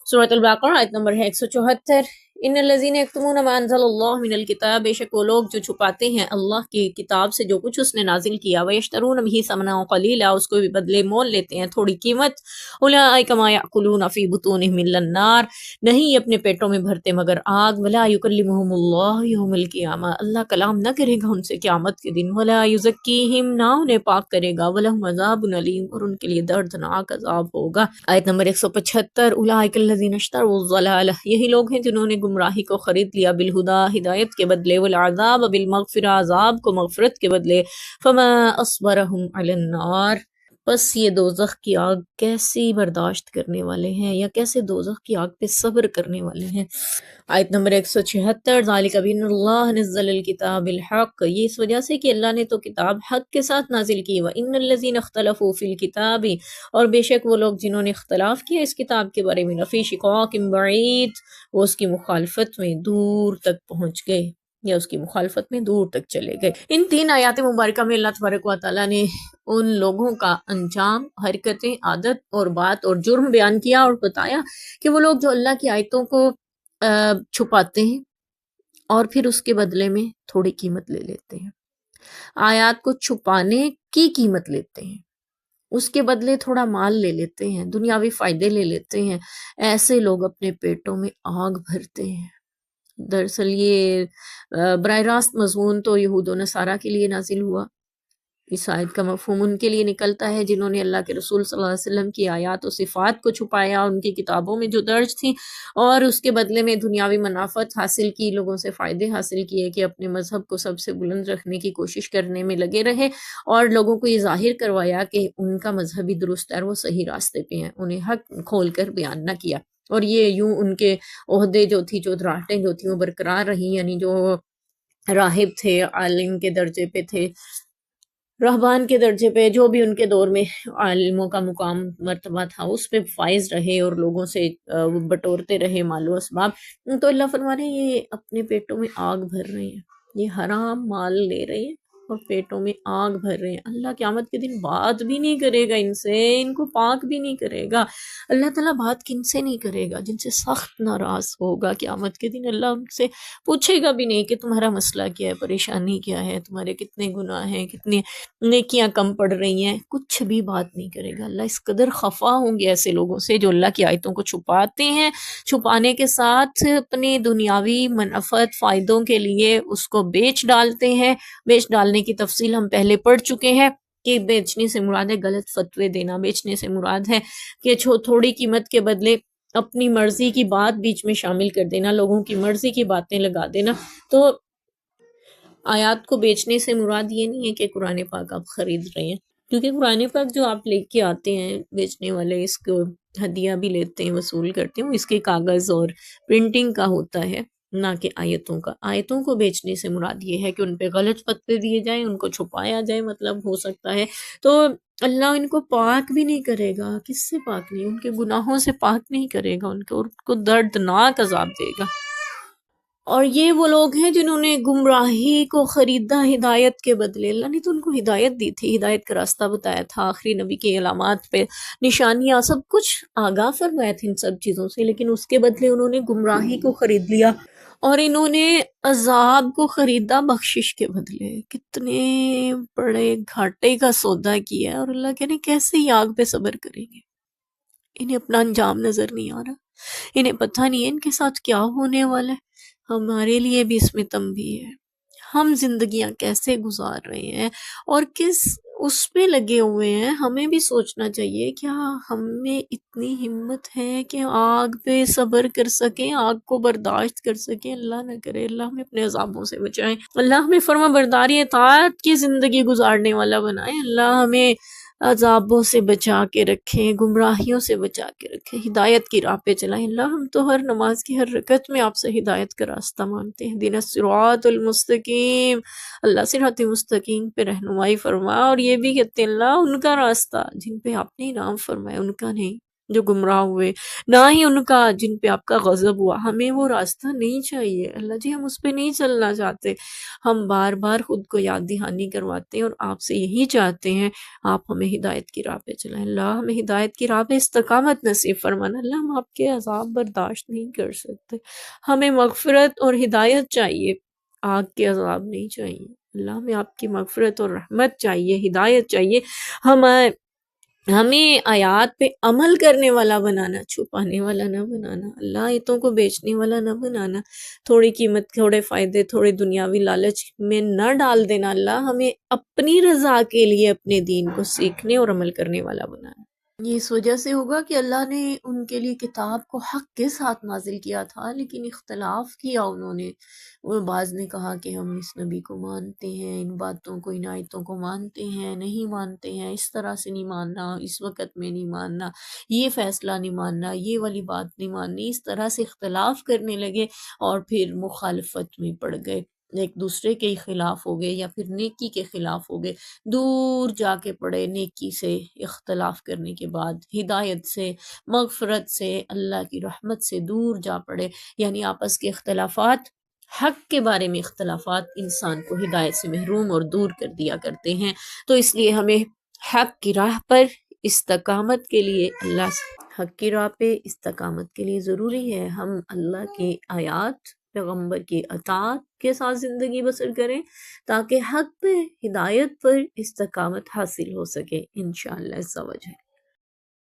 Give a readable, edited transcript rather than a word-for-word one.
सूरत अल-बक़रा आयत नंबर है 174। इन्नल्लज़ीना यक्तुमूना मा अंज़लल्लाहु मिनल किताब, बेशक वो लोग जो छुपाते हैं अल्लाह की किताब से जो कुछ उसने नाजिल किया, वयश्तरून बिही समनन क़लीला, उसको भी बदले मोल लेते हैं थोड़ी कीमत। उलाइका मा यअकुलूना फ़ी बुतूनिहिम इल्लन नार, नहीं अपने पेटों में भरते मगर आग। वला युकल्लिमुहुमुल्लाहु यौमल क़ियामा, अल्लाह कलाम न करेगा उनसे क़यामत के दिन। वला युज़क्कीहिम, ना उन्हें पाक करेगा। वलहुम अज़ाबुन अलीम, और उनके लिए दर्दनाक अज़ाब होगा। आयत नंबर 175। उलाइकल्लज़ीना इश्तरौज़्ज़लालह, यही लोग हैं जिन्होंने गुमराही को खरीद लिया बिलहुदा, हिदायत के बदले, वल अज़ाब बिलमग़फ़िरा, अज़ाब को मग़फ़िरत के बदले। फमा अस्बरहुम अलन्नार, बस ये दोज़ख की आग कैसी बर्दाश्त करने वाले हैं, या कैसे दोज़ख की आग पे सब्र करने वाले हैं। आयत नंबर 176। ज़ालिका बिअन्नल्लाह नज़्ज़लल किताब बिल हक़, ये इस वजह से कि अल्लाह ने तो किताब हक़ के साथ नाजिल की। व इन्नल्लज़ीना इख्तलफ़ू फ़िल किताबि, और बेशक वो लोग जिन्होंने इख्तलाफ किया इस किताब के बारे में, लफ़ी शिक़ाक़िन बईद, वो उसकी मुखालफत में दूर तक पहुँच गए, या उसकी मुखालफत में दूर तक चले गए। इन 3 आयात मुबारका में अल्लाह तबारक व तआला ने उन लोगों का अंजाम, हरकतें, आदत और बात और जुर्म बयान किया और बताया कि वो लोग जो अल्लाह की आयतों को छुपाते हैं और फिर उसके बदले में थोड़ी कीमत ले लेते हैं। आयत को छुपाने की कीमत लेते हैं, उसके बदले थोड़ा माल ले लेते हैं, दुनियावी फायदे ले लेते हैं। ऐसे लोग अपने पेटों में आग भरते हैं। दरअसल ये बराह रास्त मज़मून तो यहूद व नसारा के लिए नाजिल हुआ। इस आयत का मफ़हूम उनके लिए निकलता है जिन्होंने अल्लाह के रसूल सल्लल्लाहु अलैहि वसल्लम की आयात और सिफ़ात को छुपाया, उनकी किताबों में जो दर्ज थी, और उसके बदले में दुनियावी मनाफ़त हासिल की, लोगों से फ़ायदे हासिल किए कि अपने मज़हब को सबसे बुलंद रखने की कोशिश करने में लगे रहे, और लोगों को ये ज़ाहिर करवाया कि उनका मज़हब ही दुरुस्त है और वो सही रास्ते पे हैं। उन्हें हक़ खोल कर बयान न किया, और ये यूँ उनके ओहदे जो थी, जो राहटें जो थी वो बरकरार रहीं, यानी जो राहिब थे, आलिम के दर्जे पे थे, रहबान के दर्जे पे, जो भी उनके दौर में आलिमों का मुकाम मर्तबा था, उस पे फ़ाइज़ रहे और लोगों से वो बटोरते रहे मालो असबाब। तो अल्लाह फरमा रहे हैं ये अपने पेटों में आग भर रहे हैं, ये हराम माल ले रहे हैं और पेटों में आग भर रहे हैं। अल्लाह क़यामत के दिन बात भी नहीं करेगा इनसे, इनको पाक भी नहीं करेगा। अल्लाह ताला बात किनसे नहीं करेगा? जिनसे सख्त नाराज़ होगा क़यामत के दिन। अल्लाह उनसे पूछेगा भी नहीं कि तुम्हारा मसला क्या है, परेशानी क्या है, तुम्हारे कितने गुनाह हैं, कितने नेकियां कम पड़ रही हैं, कुछ भी बात नहीं करेगा। अल्लाह इस कदर खफा होंगे ऐसे लोगों से जो अल्लाह की आयतों को छुपाते हैं, छुपाने के साथ अपने दुनियावी मनफत फ़ायदों के लिए उसको बेच डालते हैं। बेच डालने की तफसील हम पहले पढ़ चुके हैं कि बेचने से मुराद है गलत फतवे देना, बेचने से मुराद है कि थोड़ी कीमत के बदले अपनी मर्जी की बात बीच में शामिल कर देना, लोगों की मर्जी की बातें लगा देना। तो आयात को बेचने से मुराद ये नहीं है कि कुरान पाक आप खरीद रहे हैं, क्योंकि कुरान पाक जो आप लेके आते हैं, बेचने वाले इसको हदिया भी लेते हैं, वसूल करते हैं, वो इसके कागज़ और प्रिंटिंग का होता है, ना कि आयतों का। आयतों को बेचने से मुराद ये है कि उन पे गलत फतवे दिए जाएं, उनको छुपाया जाए, मतलब हो सकता है। तो अल्लाह इनको पाक भी नहीं करेगा, किससे पाक नहीं, उनके गुनाहों से पाक नहीं करेगा, उनको दर्दनाक अजाब देगा। और ये वो लोग हैं जिन्होंने गुमराही को खरीदा हिदायत के बदले। अल्लाह ने तो उनको हिदायत दी थी, हिदायत का रास्ता बताया था, आखिरी नबी के अलामात पे निशानियां सब कुछ आगाह फरमाया था इन सब चीज़ों से, लेकिन उसके बदले उन्होंने गुमराही को खरीद लिया और इन्होंने अजाब को खरीदा बख्शिश के बदले। कितने बड़े घाटे का सौदा किया है, और अल्लाह कहने कैसे ही आग पे सब्र करेंगे। इन्हें अपना अंजाम नजर नहीं आ रहा, इन्हें पता नहीं है इनके साथ क्या होने वाला है। हमारे लिए भी इसमें तंबीह है, हम जिंदगियां कैसे गुजार रहे हैं और किस उस पे लगे हुए हैं। हमें भी सोचना चाहिए, क्या हमें इतनी हिम्मत है कि आग पे सब्र कर सकें, आग को बर्दाश्त कर सकें। अल्लाह ना करे, अल्लाह हमें अपने अजाबों से बचाए, अल्लाह हमें फर्मा बरदारी इताअत की जिंदगी गुजारने वाला बनाए, अल्लाह हमें अजाबों से बचा के रखे, गुमराहियों से बचा के रखे, हिदायत की राह पे चलाएं। अल्लाह हम तो हर नमाज की हर रकत में आपसे हिदायत का रास्ता मांगते हैं। दिन सिरातुल मुस्तकीम, अल्लाह सिरात मुस्तकीम पे रहनुमाई फरमा। और ये भी कहते हैं अल्लाह उनका रास्ता जिन पे आपने इनाम फरमाया, उनका नहीं। جو گمراہ ہوئے، نہ ہی ان کا جن پہ آپ کا غضب ہوا. ہمیں وہ راستہ نہیں چاہیے اللہ جی، ہم اس پہ نہیں چلنا چاہتے. ہم بار بار خود کو یاد دہانی کرواتے ہیں اور آپ سے یہی چاہتے ہیں آپ ہمیں ہدایت کی راہ پہ چلائیں. اللہ ہمیں ہدایت کی راہ پہ استقامت نصیب فرمانا. اللہ ہم آپ کے عذاب برداشت نہیں کر سکتے، ہمیں مغفرت اور ہدایت چاہیے، آگ کے عذاب نہیں چاہیے. اللہ ہمیں آپ کی مغفرت اور رحمت چاہیے، ہدایت چاہیے. ہمیں آیات پہ عمل کرنے والا بنانا، چھپانے والا نہ بنانا. اللہ آیتوں کو بیچنے والا نہ بنانا، تھوڑی قیمت، تھوڑے فائدے، تھوڑے دنیاوی لالچ میں نہ ڈال دینا. اللہ ہمیں اپنی رضا کے لیے اپنے دین کو سیکھنے اور عمل کرنے والا بنانا. یہ اس وجہ سے ہوگا کہ اللہ نے ان کے لیے کتاب کو حق کے ساتھ نازل کیا تھا، لیکن اختلاف کیا انہوں نے. وہ بعض نے کہا کہ ہم اس نبی کو مانتے ہیں، ان باتوں کو، ان آیتوں کو مانتے ہیں، نہیں مانتے ہیں، اس طرح سے نہیں ماننا، اس وقت میں نہیں ماننا، یہ فیصلہ نہیں ماننا، یہ والی بات نہیں ماننی. اس طرح سے اختلاف کرنے لگے اور پھر مخالفت میں پڑ گئے، ایک دوسرے کے خلاف ہو گئے یا پھر نیکی کے خلاف ہو گئے. دور جا کے پڑے نیکی سے اختلاف کرنے کے بعد، ہدایت سے، مغفرت سے، اللہ کی رحمت سے دور جا پڑے. یعنی آپس کے اختلافات، حق کے بارے میں اختلافات انسان کو ہدایت سے محروم اور دور کر دیا کرتے ہیں. تو اس لیے ہمیں حق کی راہ پر استقامت کے لیے، اللہ سے حق کی راہ پہ استقامت کے لیے ضروری ہے ہم اللہ کی آیات، پیغمبر کی اطاعت کے ساتھ زندگی بسر کریں تاکہ حق پہ، ہدایت پر استقامت حاصل ہو سکے انشاءاللہ عز و جل.